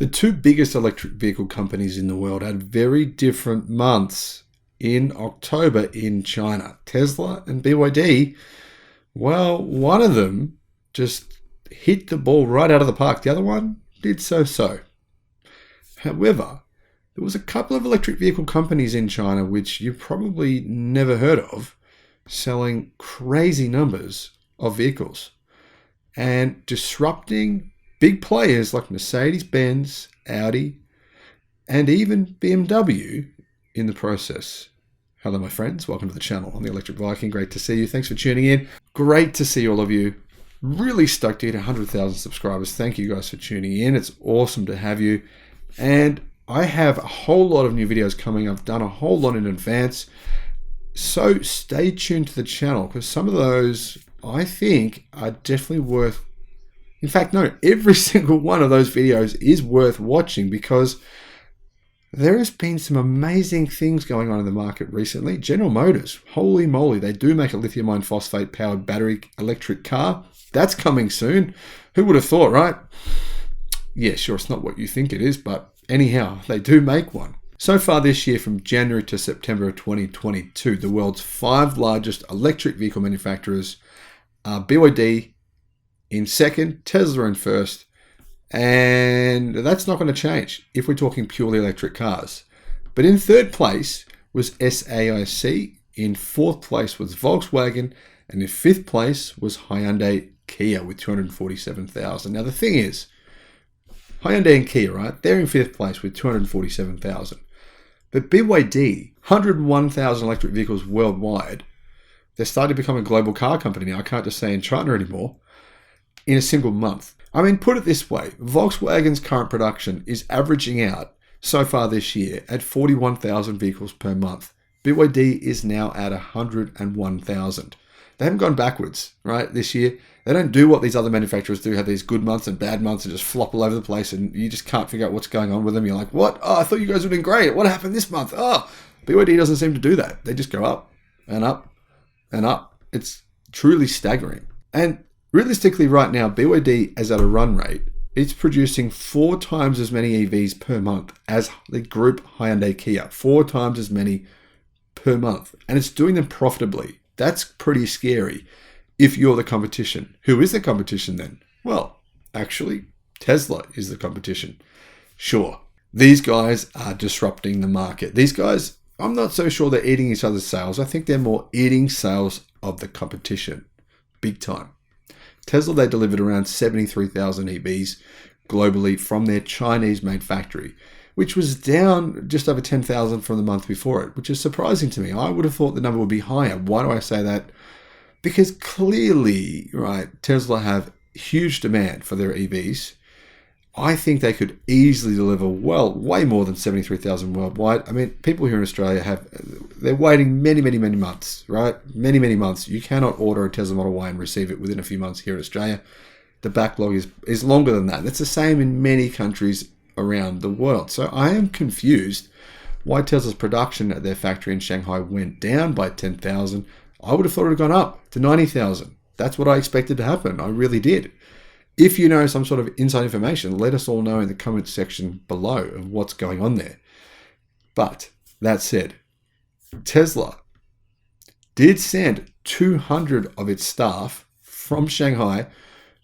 The two biggest electric vehicle companies in the world had very different months in October in China. Tesla and BYD, well, one of them just hit the ball right out of the park. The other one did so-so. However, there was a couple of electric vehicle companies in China which you've probably never heard of, selling crazy numbers of vehicles and disrupting big players like Mercedes-Benz, Audi, and even BMW in the process. Hello, my friends. Welcome to the channel. I'm the Electric Viking. Great to see you. Thanks for tuning in. Great to see all of you. Really stoked to hit 100,000 subscribers. Thank you guys for tuning in. It's awesome to have you. And I have a whole lot of new videos coming. I've done a whole lot in advance. So stay tuned to the channel because some of those I think are definitely worth. In fact, no, every single one of those videos is worth watching because there has been some amazing things going on in the market recently. General Motors, holy moly, they do make a lithium iron phosphate powered battery electric car. That's coming soon. Who would have thought, right? Yeah, sure, it's not what you think it is, but anyhow, they do make one. So far this year, from January to September of 2022, the world's 5 largest electric vehicle manufacturers are BYD in second, Tesla in first, and that's not going to change if we're talking purely electric cars. But in third place was SAIC, in fourth place was Volkswagen, and in fifth place was Hyundai Kia with 247,000. Now the thing is, Hyundai and Kia, right, they're in fifth place with 247,000. But BYD, 101,000 electric vehicles worldwide. They're starting to become a global car company now. I can't just say in China anymore. In a single month. I mean, put it this way. Volkswagen's current production is averaging out so far this year at 41,000 vehicles per month. BYD is now at 101,000. They haven't gone backwards, right, this year. They don't do what these other manufacturers do, have these good months and bad months and just flop all over the place and you just can't figure out what's going on with them. You're like, what? Oh, I thought you guys were doing great. What happened this month? Oh, BYD doesn't seem to do that. They just go up and up and up. It's truly staggering. And realistically right now, BYD is at a run rate. It's producing 4 times as many EVs per month as the group Hyundai Kia. 4 times as many per month. And it's doing them profitably. That's pretty scary if you're the competition. Who is the competition then? Well, actually, Tesla is the competition. Sure, these guys are disrupting the market. These guys, I'm not so sure they're eating each other's sales. I think they're more eating sales of the competition. Big time. Tesla, they delivered around 73,000 EVs globally from their Chinese-made factory, which was down just over 10,000 from the month before it, which is surprising to me. I would have thought the number would be higher. Why do I say that? Because clearly, right, Tesla have huge demand for their EVs. I think they could easily deliver, well, way more than 73,000 worldwide. I mean, people here in Australia they're waiting many, many, many months, right? Many, many months. You cannot order a Tesla Model Y and receive it within a few months here in Australia. The backlog is longer than that. That's the same in many countries around the world. So I am confused why Tesla's production at their factory in Shanghai went down by 10,000. I would have thought it had gone up to 90,000. That's what I expected to happen. I really did. If you know some sort of inside information, let us all know in the comments section below of what's going on there. But that said, Tesla did send 200 of its staff from Shanghai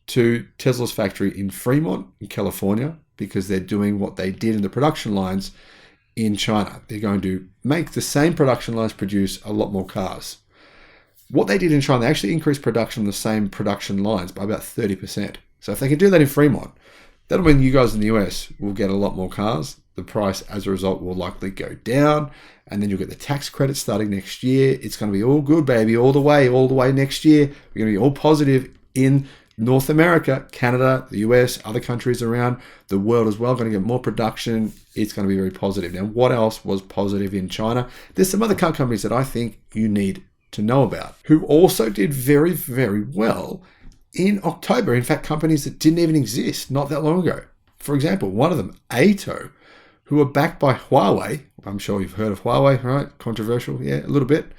to Tesla's factory in Fremont, in California, because they're doing what they did in the production lines in China. They're going to make the same production lines produce a lot more cars. What they did in China, they actually increased production on the same production lines by about 30%. So if they can do that in Fremont, that'll mean you guys in the US will get a lot more cars. The price as a result will likely go down, and then you'll get the tax credit starting next year. It's going to be all good, baby, all the way next year. We're going to be all positive in North America, Canada, the US, other countries around the world as well. Going to get more production. It's going to be very positive. Now, what else was positive in China? There's some other car companies that I think you need to know about who also did very, very well in October. In fact, companies that didn't even exist not that long ago. For example, one of them, Atto, who are backed by Huawei. I'm sure you've heard of Huawei, right? Controversial, yeah, a little bit.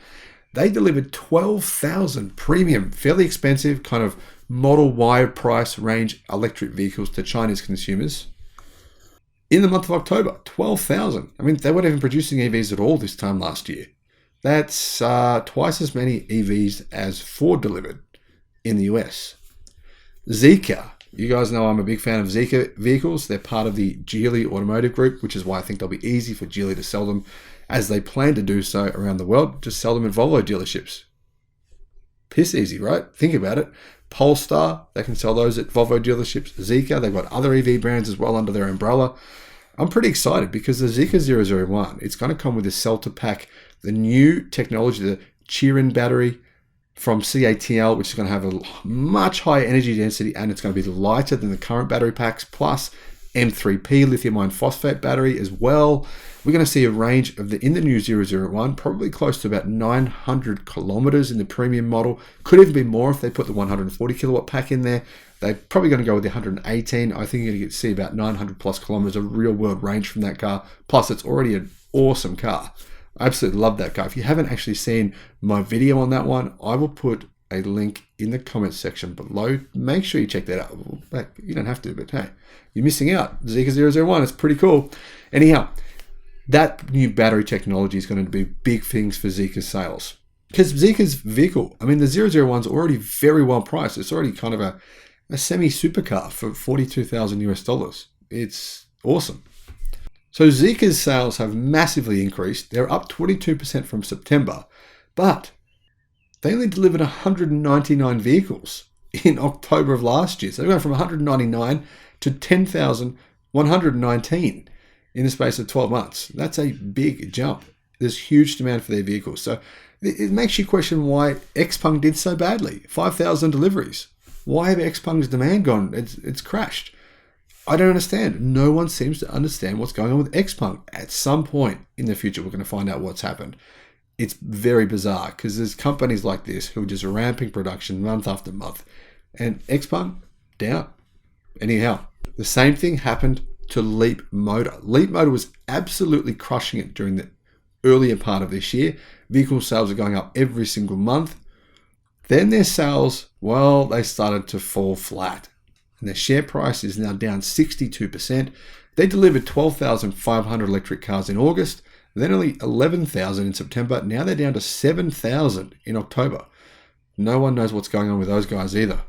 They delivered 12,000 premium, fairly expensive kind of Model Y price range electric vehicles to Chinese consumers. In the month of October, 12,000. I mean, they weren't even producing EVs at all this time last year. That's twice as many EVs as Ford delivered in the US. Zeekr. You guys know I'm a big fan of Zeekr vehicles. They're part of the Geely Automotive Group, which is why I think they'll be easy for Geely to sell them, as they plan to do so around the world. Just sell them at Volvo dealerships. Piss easy, right? Think about it. Polestar, they can sell those at Volvo dealerships. Zeekr, they've got other EV brands as well under their umbrella. I'm pretty excited because the Zeekr 001, it's going to come with a cell to pack, the new technology, the Chirin battery from CATL, which is going to have a much higher energy density, and it's going to be lighter than the current battery packs, plus M3P lithium iron phosphate battery as well. We're going to see a range of in the new 001, probably close to about 900 kilometers in the premium model. Could even be more if they put the 140 kilowatt pack in there. They're probably going to go with the 118. I think you're going to see about 900 plus kilometers of real world range from that car. Plus, it's already an awesome car. I absolutely love that car. If you haven't actually seen my video on that one, I will put a link in the comments section below. Make sure you check that out. You don't have to, but hey, you're missing out. Zeekr 001, it's pretty cool. Anyhow, that new battery technology is going to be big things for Zeekr's sales. Because Zeekr's vehicle, I mean, the 001 is already very well priced. It's already kind of a semi-supercar for $42,000 US. It's awesome. So Zeekr's sales have massively increased. They're up 22% from September, but they only delivered 199 vehicles in October of last year. So they went from 199 to 10,119 in the space of 12 months. That's a big jump. There's huge demand for their vehicles. So it makes you question why Xpeng did so badly. 5,000 deliveries. Why have Xpeng's demand gone? It's crashed. I don't understand. No one seems to understand what's going on with Xpeng. At some point in the future, we're going to find out what's happened. It's very bizarre because there's companies like this who are just ramping production month after month. And Xpeng, down. Anyhow, the same thing happened to Leap Motor. Leap Motor was absolutely crushing it during the earlier part of this year. Vehicle sales are going up every single month. Then their sales, well, they started to fall flat. And their share price is now down 62%. They delivered 12,500 electric cars in August, then only 11,000 in September. Now they're down to 7,000 in October. No one knows what's going on with those guys either.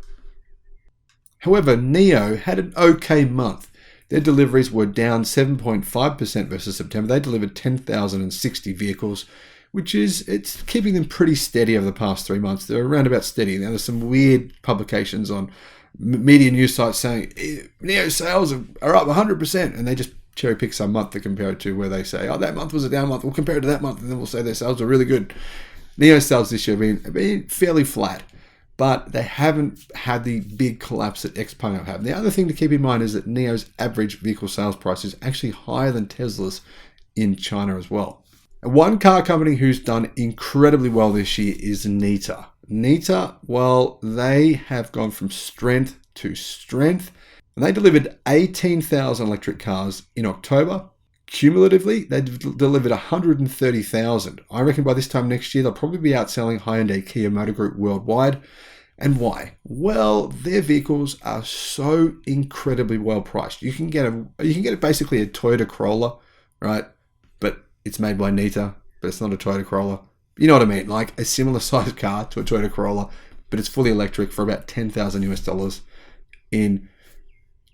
However, NIO had an okay month. Their deliveries were down 7.5% versus September. They delivered 10,060 vehicles, which is, it's keeping them pretty steady over the past 3 months. They're around about steady. Now there's some weird publications on media news sites saying NIO sales are up 100%, and they just cherry pick some month to compare it to, where they say, oh, that month was a down month, we'll compare it to that month, and then we'll say their sales are really good. NIO sales this year have been fairly flat, but they haven't had the big collapse that Xpeng have. The other thing to keep in mind is that NIO's average vehicle sales price is actually higher than Tesla's in China as well. And one car company who's done incredibly well this year is Nita. Nita, well, they have gone from strength to strength, and they delivered 18,000 electric cars in October. Cumulatively, they delivered 130,000. I reckon by this time next year, they'll probably be outselling Hyundai Kia Motor Group worldwide. And why? Well, their vehicles are so incredibly well priced. You can get basically a Toyota Corolla, right? But it's made by Nita, but it's not a Toyota Corolla. You know what I mean? Like a similar sized car to a Toyota Corolla, but it's fully electric for about 10,000 US dollars in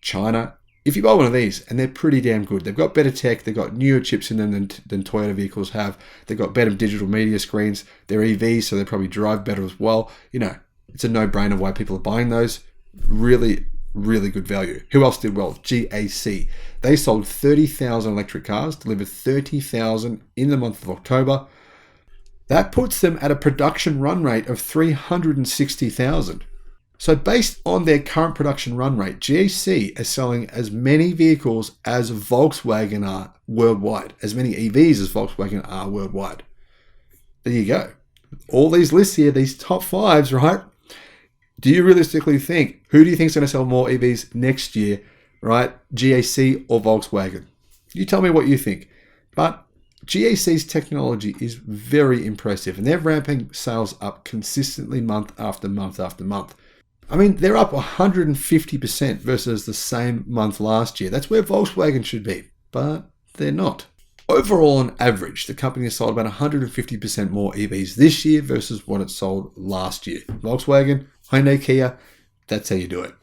China. If you buy one of these, and they're pretty damn good. They've got better tech. They've got newer chips in them than Toyota vehicles have. They've got better digital media screens. They're EVs, so they probably drive better as well. You know, it's a no-brainer why people are buying those. Really, really good value. Who else did well? GAC. They sold 30,000 electric cars, delivered 30,000 in the month of October. That puts them at a production run rate of 360,000. So based on their current production run rate, GAC is selling as many vehicles as Volkswagen are worldwide, as many EVs as Volkswagen are worldwide. There you go. All these lists here, these top fives, right? Do you realistically think, who do you think is going to sell more EVs next year, right? GAC or Volkswagen? You tell me what you think. But GAC's technology is very impressive, and they're ramping sales up consistently month after month after month. I mean, they're up 150% versus the same month last year. That's where Volkswagen should be. but they're not. Overall, on average, the company has sold about 150% more EVs this year versus what it sold last year. Volkswagen, Hyundai, Kia, that's how you do it.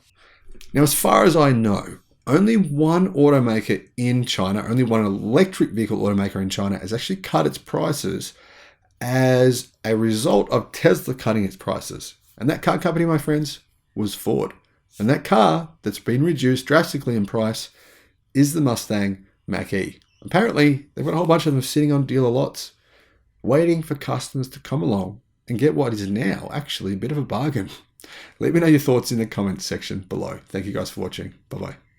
Now, as far as I know, only one automaker in China, only one electric vehicle automaker in China has actually cut its prices as a result of Tesla cutting its prices. And that car company, my friends, was Ford. And that car that's been reduced drastically in price is the Mustang Mach-E. Apparently, they've got a whole bunch of them sitting on dealer lots, waiting for customers to come along and get what is now actually a bit of a bargain. Let me know your thoughts in the comments section below. Thank you guys for watching. Bye-bye.